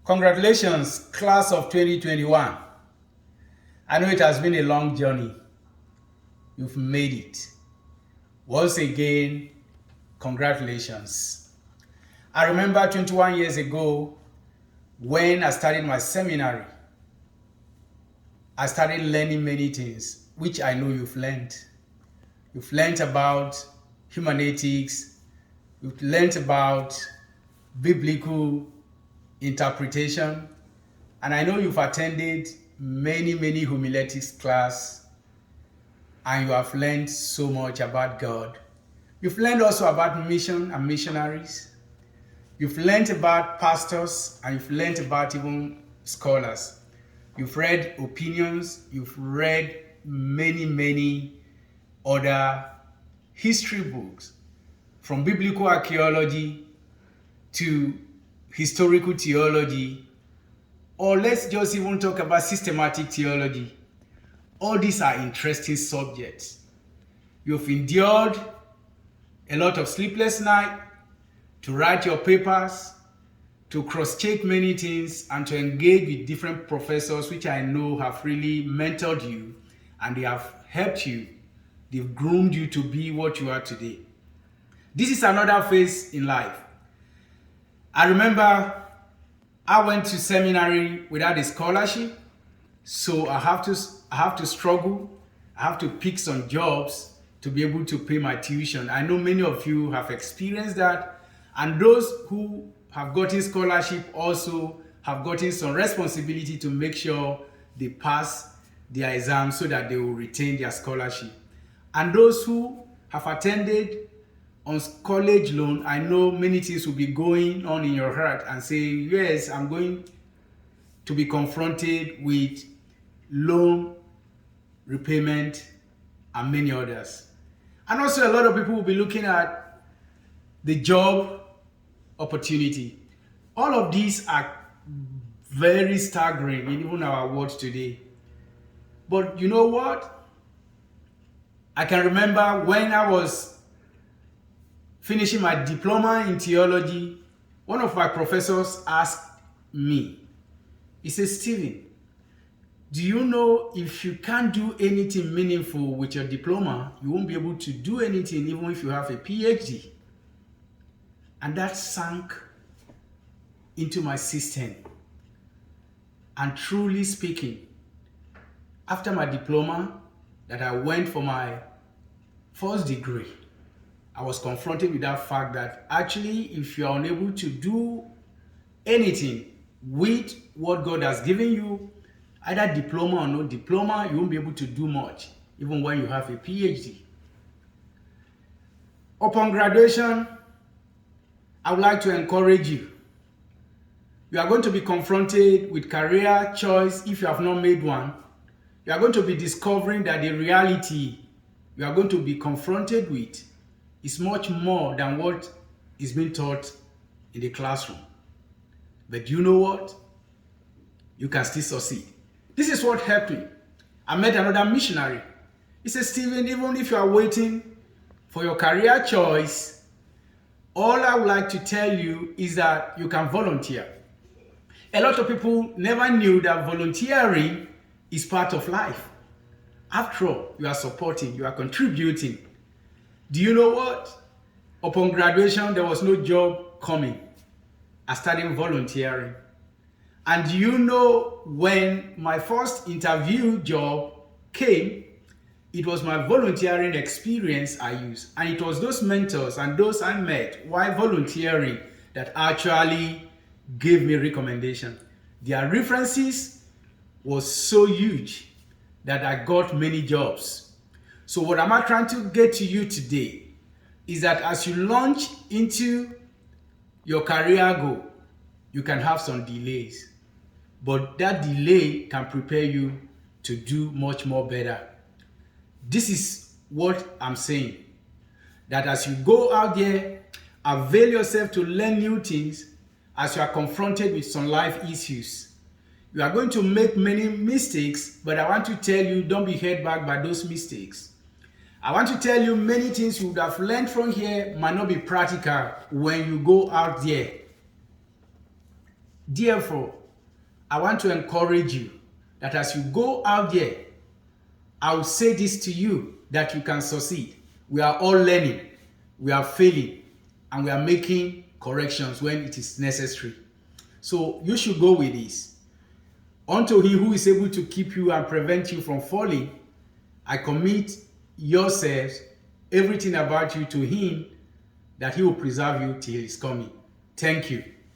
Congratulations, class of 2021. I know it has been a long journey. You've made it. Once again, congratulations. I remember 21 years ago when I started my seminary. I started learning many things, which I know you've learned. You've learned about humanetics. You've learned about biblical interpretation. And I know you've attended many homiletics class, and you have learned so much about God. You've learned also about mission and missionaries. You've learned about pastors, and you've learned about even scholars. You've read opinions. You've read many other history books, from biblical archaeology to historical theology, or let's just even talk about systematic theology. All these are interesting subjects. You've endured a lot of sleepless nights to write your papers, to cross-check many things, and to engage with different professors, which I know have really mentored you, and they have helped you. They've groomed you to be what you are today. This is another phase in life. I remember I went to seminary without a scholarship, so I have to struggle. I have to pick some jobs to be able to pay my tuition. I know many of you have experienced that, and those who have gotten scholarship also have gotten some responsibility to make sure they pass their exams so that they will retain their scholarship. And those who have attended on college loan, I know many things will be going on in your heart and say, yes, I'm going to be confronted with loan repayment and many others. And also a lot of people will be looking at the job opportunity. All of these are very staggering in even our world today. But you know what? I can remember when I was finishing my diploma in theology, one of my professors asked me, he says, Stephen, do you know if you can't do anything meaningful with your diploma, you won't be able to do anything even if you have a PhD? And that sank into my system. And truly speaking, after my diploma, that I went for my first degree, I was confronted with that fact that actually, if you are unable to do anything with what God has given you, either diploma or no diploma, you won't be able to do much, even when you have a PhD. Upon graduation, I would like to encourage you. You are going to be confronted with career choice if you have not made one. You are going to be discovering that the reality you are going to be confronted with is much more than what is being taught in the classroom. But you know what? You can still succeed. This is what helped me. I met another missionary. He said, Stephen, even if you are waiting for your career choice, all I would like to tell you is that you can volunteer. A lot of people never knew that volunteering is part of life. After all, you are supporting, you are contributing. Do you know what? Upon graduation, there was no job coming. I started volunteering. And do you know when my first interview job came, it was my volunteering experience I used. And it was those mentors and those I met while volunteering that actually gave me recommendation. Their references was so huge that I got many jobs. So what am I trying to get to you today is that as you launch into your career goal, you can have some delays. But that delay can prepare you to do much more better. This is what I'm saying. That as you go out there, avail yourself to learn new things as you are confronted with some life issues. You are going to make many mistakes, but I want to tell you, don't be held back by those mistakes. I want to tell you many things you would have learned from here might not be practical when you go out there. Therefore, I want to encourage you that as you go out there, I will say this to you, that you can succeed. We are all learning, we are failing, and we are making corrections when it is necessary. So you should go with this. Unto he who is able to keep you and prevent you from falling, I commit yourselves, everything about you, to him, that he will preserve you till his coming. Thank you.